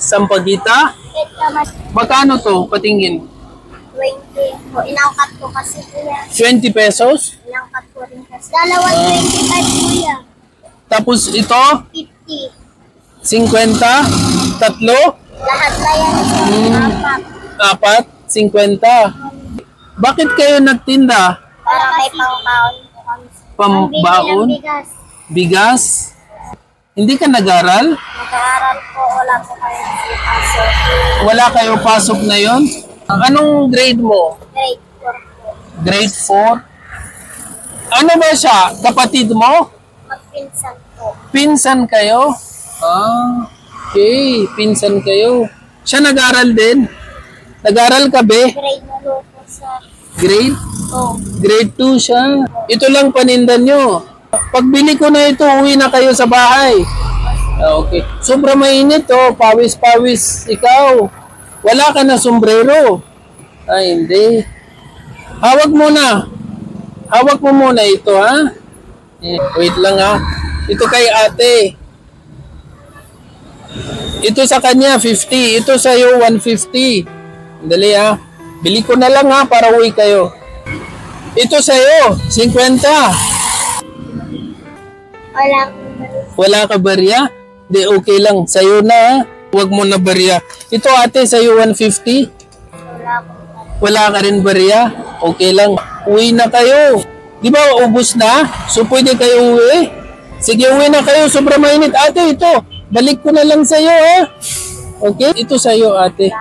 Sampaguita? Magkano to? Patingin. 20 po. Inangkat ko kasi kuya. 20 pesos? Inangkat ko rin kasi. Dalawang 25 kuya. Tapos ito? 50. 50? Tatlo? Lahat na yan. Apat? 50? Bakit kayo nagtinda? Para may pangbaon po kami. Pambaon? Pambili ng bigas. Bigas? Hindi ka nag-aral? Nag-aaral po. Wala po kayo pasok. Wala kayo pasok na yon? Anong grade mo? Grade 4 po. Grade 4? Ano ba siya? Kapatid mo? Magpinsan po. Pinsan kayo? Okay. Pinsan kayo. Siya nag-aral din? Nag-aral ka, be? Grade 2 po sa Grade? po. Grade 2 siya. Ito lang panindan nyo. Pagbili ko na ito, uwi na kayo sa bahay. Okay. Sobrang mainit, oh. Pawis-pawis. Ikaw. Wala ka na sombrero. Ay, hindi. Hawak mo na. Hawak mo muna ito, ha? Wait lang, ha? Ito kay ate. Ito sa kanya, 50. Ito sa'yo, 150. Dali, ha? Bili ko na lang, ha? Para uwi kayo. Ito sa'yo, 50. Wala ka barya? Di, okay lang. Sa'yo na, ha? Huwag mo na barya. Ito ate, sa'yo 150? Wala ka rin barya? Okay lang. Uwi na kayo. Di ba ubos na? So pwede kayo uwi? Sige, uwi na kayo. Sobrang mainit. Ate, ito. Balik ko na lang sa'yo, ha? Okay? Ito sa'yo, ate.